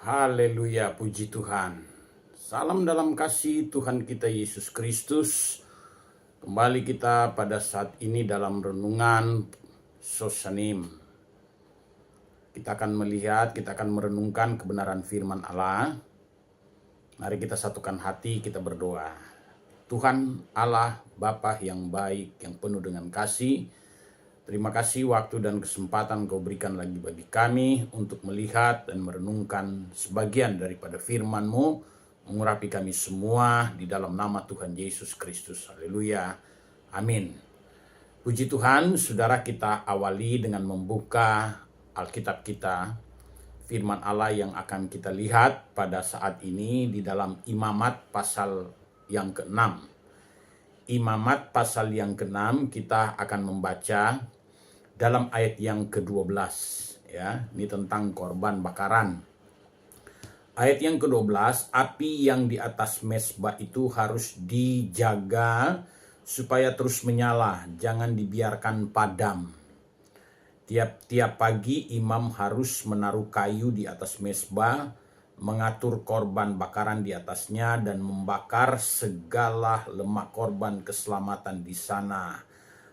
Haleluya, puji Tuhan. Salam dalam kasih Tuhan kita Yesus Kristus. Kembali kita pada saat ini dalam renungan Sosanim. Kita akan melihat, kita akan merenungkan kebenaran firman Allah. Mari kita satukan hati, kita berdoa. Tuhan Allah, Bapa yang baik, yang penuh dengan kasih, terima kasih waktu dan kesempatan Kau berikan lagi bagi kami untuk melihat dan merenungkan sebagian daripada firman-Mu, mengurapi kami semua di dalam nama Tuhan Yesus Kristus. Haleluya. Amin. Puji Tuhan, saudara, kita awali dengan membuka Alkitab kita, firman Allah yang akan kita lihat pada saat ini di dalam Imamat pasal yang ke-6. Imamat pasal yang ke-6 kita akan membaca dalam ayat yang ke-12 ya. Ini tentang korban bakaran. Ayat yang ke-12, api yang di atas mezbah itu harus dijaga supaya terus menyala, jangan dibiarkan padam. Tiap-tiap pagi imam harus menaruh kayu di atas mezbah, mengatur korban bakaran di atasnya dan membakar segala lemak korban keselamatan di sana.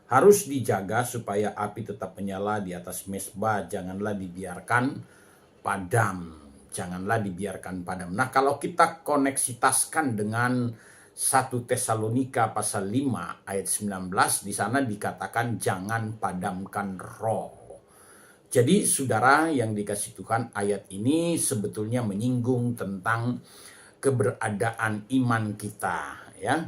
Harus dijaga supaya api tetap menyala di atas mezbah, janganlah dibiarkan padam. Janganlah dibiarkan padam. Nah, kalau kita koneksitaskan dengan 1 Tesalonika pasal 5 ayat 19, di sana dikatakan jangan padamkan roh. Jadi saudara yang dikasihi Tuhan, ayat ini sebetulnya menyinggung tentang keberadaan iman kita ya.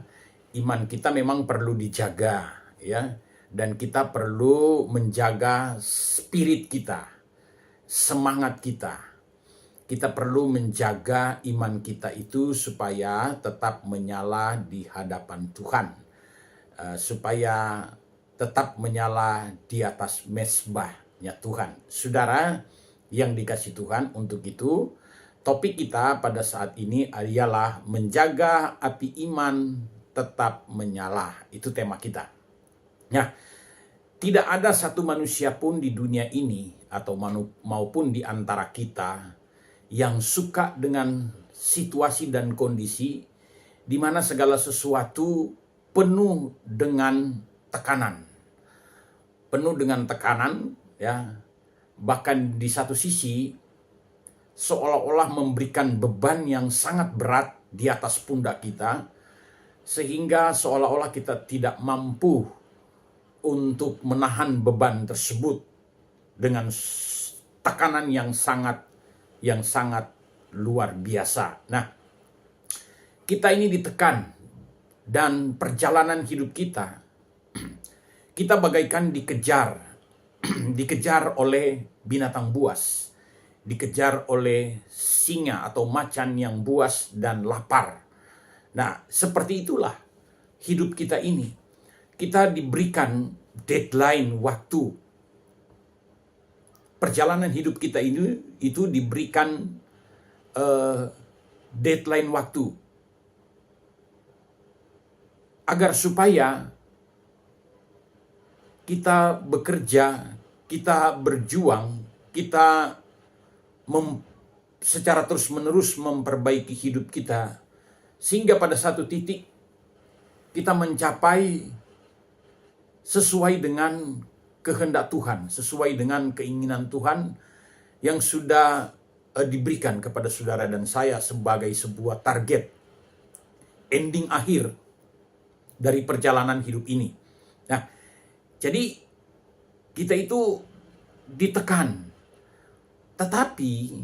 Iman kita memang perlu dijaga ya, dan kita perlu menjaga spirit kita, semangat kita. Kita perlu menjaga iman kita itu supaya tetap menyala di hadapan Tuhan, supaya tetap menyala di atas mezbahnya Tuhan. Saudara yang dikasihi Tuhan, untuk itu topik kita pada saat ini ialah menjaga api iman tetap menyala. Itu tema kita. Nah, tidak ada satu manusia pun di dunia ini atau maupun di antara kita yang suka dengan situasi dan kondisi di mana segala sesuatu penuh dengan tekanan. Penuh dengan tekanan ya. Bahkan di satu sisi seolah-olah memberikan beban yang sangat berat di atas pundak kita, sehingga seolah-olah kita tidak mampu untuk menahan beban tersebut dengan tekanan yang sangat luar biasa. Nah, kita ini ditekan dan perjalanan hidup kita bagaikan dikejar oleh binatang buas, dikejar oleh singa atau macan yang buas dan lapar. Nah, seperti itulah hidup kita ini. Kita diberikan deadline waktu. Perjalanan hidup kita ini itu diberikan deadline waktu. Agar supaya kita bekerja, kita berjuang, kita secara terus-menerus memperbaiki hidup kita, sehingga pada satu titik kita mencapai sesuai dengan kehendak Tuhan, sesuai dengan keinginan Tuhan yang sudah diberikan kepada saudara dan saya sebagai sebuah target ending akhir dari perjalanan hidup ini. Nah, jadi kita itu ditekan, tetapi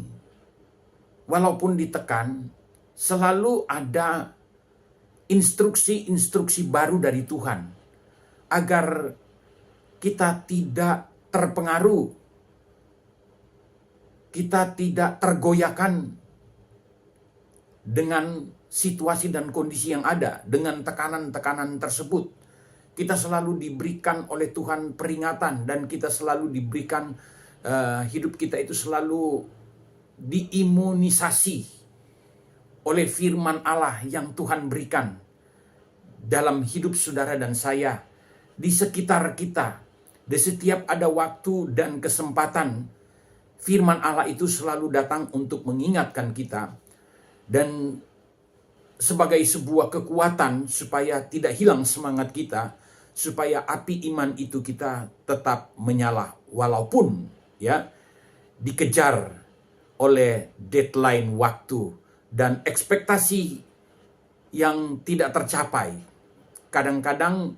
walaupun ditekan, selalu ada instruksi-instruksi baru dari Tuhan agar kita tidak terpengaruh, kita tidak tergoyahkan dengan situasi dan kondisi yang ada, dengan tekanan-tekanan tersebut. Kita selalu diberikan oleh Tuhan peringatan, dan kita selalu diberikan hidup kita itu selalu diimunisasi oleh firman Allah yang Tuhan berikan dalam hidup saudara dan saya, di sekitar kita. Di setiap ada waktu dan kesempatan, Firman Allah itu selalu datang untuk mengingatkan kita dan sebagai sebuah kekuatan supaya tidak hilang semangat kita, supaya api iman itu kita tetap menyala walaupun ya dikejar oleh deadline waktu dan ekspektasi yang tidak tercapai. Kadang-kadang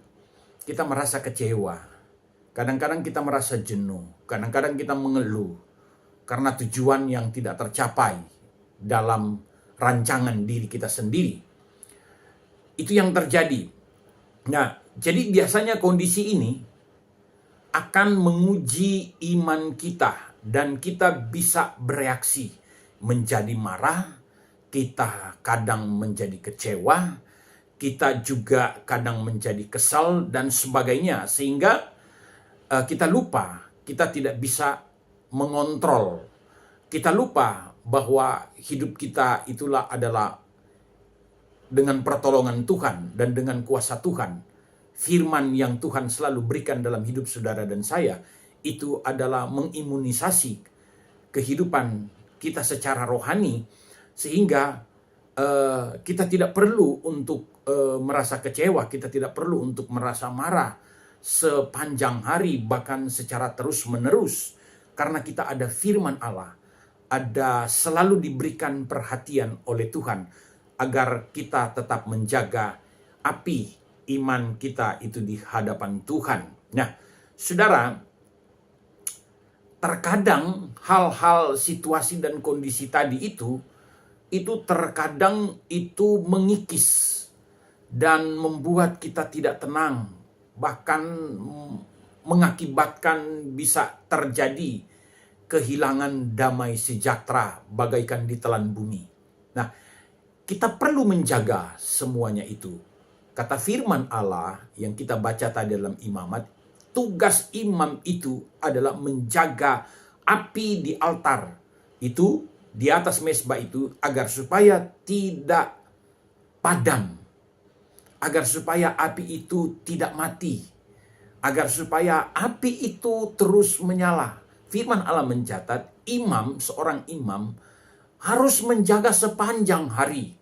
kita merasa kecewa, kadang-kadang kita merasa jenuh, kadang-kadang kita mengeluh karena tujuan yang tidak tercapai dalam rancangan diri kita sendiri. Itu yang terjadi. Nah, jadi biasanya kondisi ini akan menguji iman kita dan kita bisa bereaksi menjadi marah, kita kadang menjadi kecewa, kita juga kadang menjadi kesal dan sebagainya, sehingga kita lupa, kita tidak bisa mengontrol. Kita lupa bahwa hidup kita itulah adalah dengan pertolongan Tuhan dan dengan kuasa Tuhan. Firman yang Tuhan selalu berikan dalam hidup saudara dan saya itu adalah mengimunisasi kehidupan kita secara rohani, sehingga kita tidak perlu untuk merasa kecewa, kita tidak perlu untuk merasa marah sepanjang hari, bahkan secara terus-menerus. Karena kita ada firman Allah, ada selalu diberikan perhatian oleh Tuhan agar kita tetap menjaga api iman kita itu di hadapan Tuhan. Nah, saudara, terkadang hal-hal situasi dan kondisi tadi itu terkadang itu mengikis dan membuat kita tidak tenang, bahkan mengakibatkan bisa terjadi kehilangan damai sejahtera bagaikan ditelan bumi. Nah, kita perlu menjaga semuanya itu. Kata firman Allah yang kita baca tadi dalam Imamat, tugas imam itu adalah menjaga api di altar itu, di atas mezbah itu, agar supaya tidak padam, agar supaya api itu tidak mati, agar supaya api itu terus menyala. Firman Allah mencatat seorang imam harus menjaga sepanjang hari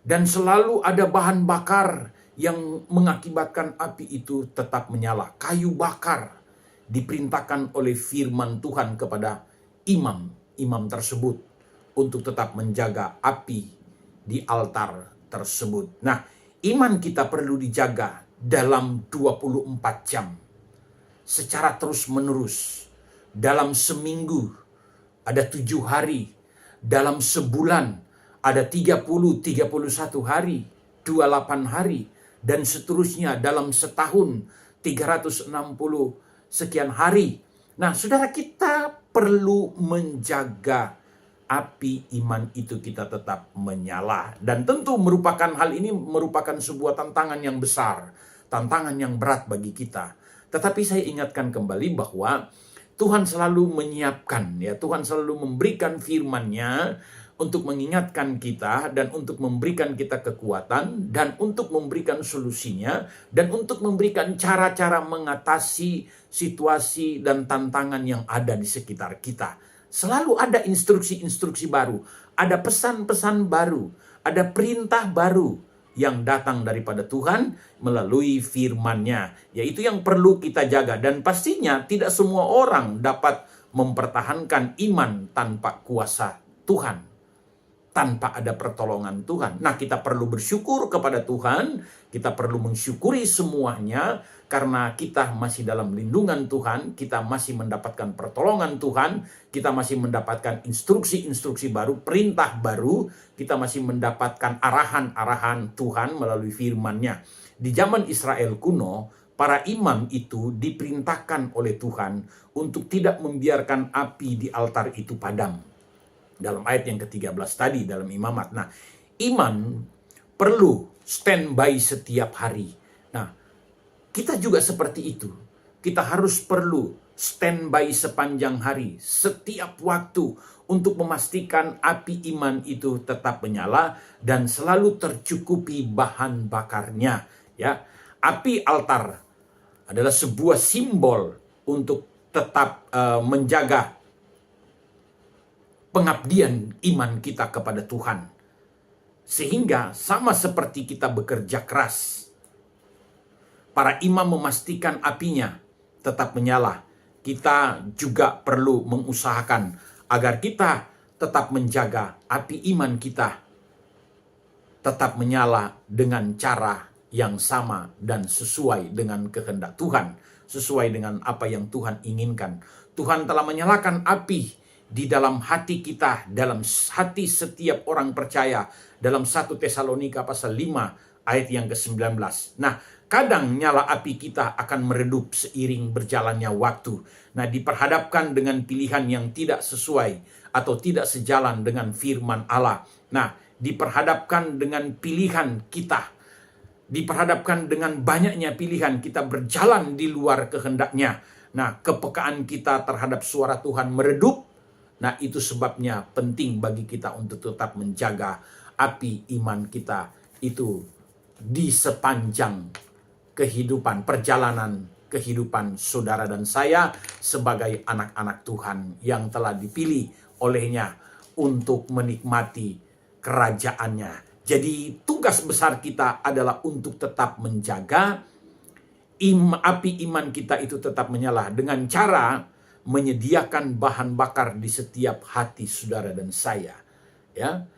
dan selalu ada bahan bakar yang mengakibatkan api itu tetap menyala. Kayu bakar diperintahkan oleh firman Tuhan kepada imam tersebut untuk tetap menjaga api di altar tersebut. Nah, iman kita perlu dijaga dalam 24 jam secara terus-menerus. Dalam seminggu ada 7 hari, dalam sebulan ada 31 hari, 28 hari, dan seterusnya dalam setahun 360 sekian hari. Nah, saudara, kita perlu menjaga api iman itu kita tetap menyala. Dan tentu hal ini merupakan sebuah tantangan yang besar, tantangan yang berat bagi kita. Tetapi saya ingatkan kembali bahwa Tuhan selalu menyiapkan, ya, Tuhan selalu memberikan firman-Nya untuk mengingatkan kita dan untuk memberikan kita kekuatan dan untuk memberikan solusinya dan untuk memberikan cara-cara mengatasi situasi dan tantangan yang ada di sekitar kita. Selalu ada instruksi-instruksi baru, ada pesan-pesan baru, ada perintah baru yang datang daripada Tuhan melalui firman-Nya. Yaitu yang perlu kita jaga. Dan pastinya tidak semua orang dapat mempertahankan iman tanpa kuasa Tuhan, tanpa ada pertolongan Tuhan. Nah, kita perlu bersyukur kepada Tuhan, kita perlu mensyukuri semuanya, karena kita masih dalam lindungan Tuhan, kita masih mendapatkan pertolongan Tuhan, kita masih mendapatkan instruksi-instruksi baru, perintah baru, kita masih mendapatkan arahan-arahan Tuhan melalui firman-Nya. Di zaman Israel kuno, para imam itu diperintahkan oleh Tuhan untuk tidak membiarkan api di altar itu padam. Dalam ayat yang ke-13 tadi dalam Imamat. Nah, iman perlu standby setiap hari. Nah, kita juga seperti itu. Kita harus perlu standby sepanjang hari, setiap waktu, untuk memastikan api iman itu tetap menyala dan selalu tercukupi bahan bakarnya. Ya, api altar adalah sebuah simbol untuk tetap menjaga pengabdian iman kita kepada Tuhan. Sehingga sama seperti kita bekerja keras, para imam memastikan apinya tetap menyala. Kita juga perlu mengusahakan agar kita tetap menjaga api iman kita tetap menyala dengan cara yang sama dan sesuai dengan kehendak Tuhan, sesuai dengan apa yang Tuhan inginkan. Tuhan telah menyalakan api di dalam hati kita, dalam hati setiap orang percaya, dalam 1 Tesalonika pasal 5 ayat yang ke-19. Nah, kadang nyala api kita akan meredup seiring berjalannya waktu. Nah, diperhadapkan dengan pilihan yang tidak sesuai atau tidak sejalan dengan firman Allah. Nah, diperhadapkan dengan pilihan kita, diperhadapkan dengan banyaknya pilihan, kita berjalan di luar kehendaknya. Nah, kepekaan kita terhadap suara Tuhan meredup. Nah, itu sebabnya penting bagi kita untuk tetap menjaga api iman kita itu di sepanjang kehidupan, perjalanan kehidupan saudara dan saya sebagai anak-anak Tuhan yang telah dipilih olehnya untuk menikmati kerajaannya. Jadi tugas besar kita adalah untuk tetap menjaga api iman kita itu tetap menyala dengan cara menyediakan bahan bakar di setiap hati saudara dan saya. Ya,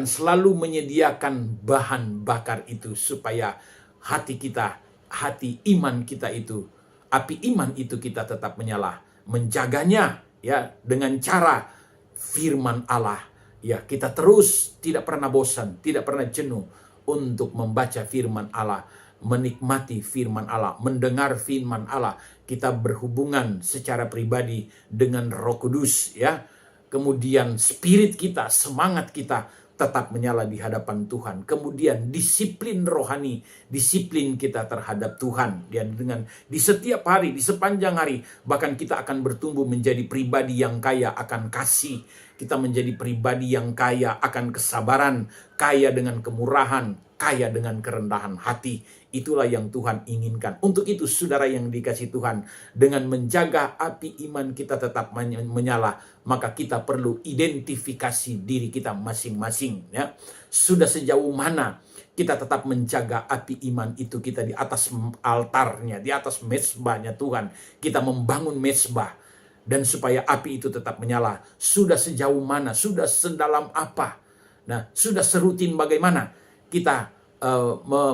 selalu menyediakan bahan bakar itu supaya hati kita, hati iman kita itu, api iman itu kita tetap menyala, menjaganya ya dengan cara firman Allah. Ya, kita terus tidak pernah bosan, tidak pernah jenuh untuk membaca firman Allah, menikmati firman Allah, mendengar firman Allah. Kita berhubungan secara pribadi dengan Roh Kudus ya. Kemudian spirit kita, semangat kita tetap menyala di hadapan Tuhan. Kemudian disiplin rohani, disiplin kita terhadap Tuhan. Dan dengan di setiap hari, di sepanjang hari, bahkan kita akan bertumbuh menjadi pribadi yang kaya akan kasih. Kita menjadi pribadi yang kaya akan kesabaran, kaya dengan kemurahan, kaya dengan kerendahan hati. Itulah yang Tuhan inginkan. Untuk itu saudara yang dikasih Tuhan, dengan menjaga api iman kita tetap menyala, maka kita perlu identifikasi diri kita masing-masing ya. Sudah sejauh mana kita tetap menjaga api iman itu kita di atas altarnya, di atas mezbahnya Tuhan. Kita membangun mezbah dan supaya api itu tetap menyala. Sudah sejauh mana, sudah sedalam apa. Nah, sudah serutin bagaimana kita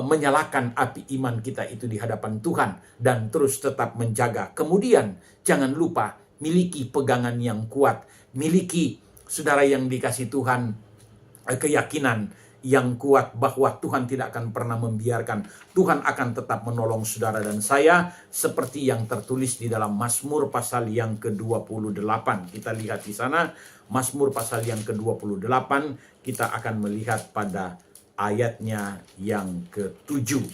menyalakan api iman kita itu di hadapan Tuhan dan terus tetap menjaga. Kemudian jangan lupa miliki pegangan yang kuat, miliki saudara yang dikasih Tuhan keyakinan yang kuat bahwa Tuhan tidak akan pernah membiarkan. Tuhan akan tetap menolong saudara dan saya seperti yang tertulis di dalam Mazmur pasal yang ke-28. Kita lihat di sana Mazmur pasal yang ke-28, kita akan melihat pada ayatnya yang ke-7.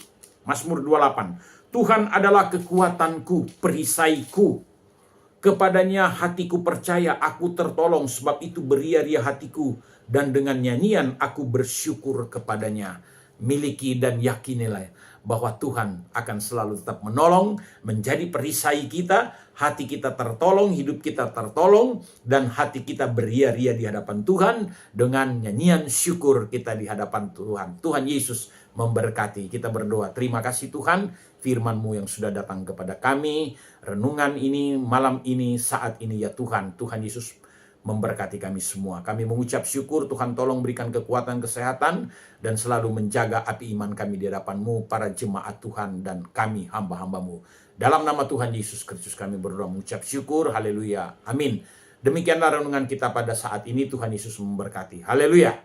Mazmur 28. Tuhan adalah kekuatanku, perisaiku. Kepadanya hatiku percaya, aku tertolong, sebab itu beria-ria hatiku, dan dengan nyanyian aku bersyukur kepadanya. Miliki dan yakinilah bahwa Tuhan akan selalu tetap menolong, menjadi perisai kita, hati kita tertolong, hidup kita tertolong, dan hati kita beria-ria di hadapan Tuhan dengan nyanyian syukur kita di hadapan Tuhan. Tuhan Yesus memberkati. Kita berdoa. Terima kasih Tuhan, firman-Mu yang sudah datang kepada kami, renungan ini, malam ini, saat ini ya Tuhan. Tuhan Yesus memberkati kami semua. Kami mengucap syukur, Tuhan tolong berikan kekuatan, kesehatan, dan selalu menjaga api iman kami di hadapan-Mu, para jemaat Tuhan, dan kami hamba-hamba-Mu. Dalam nama Tuhan Yesus Kristus kami berdoa mengucap syukur, haleluya, amin. Demikianlah renungan kita pada saat ini, Tuhan Yesus memberkati, haleluya.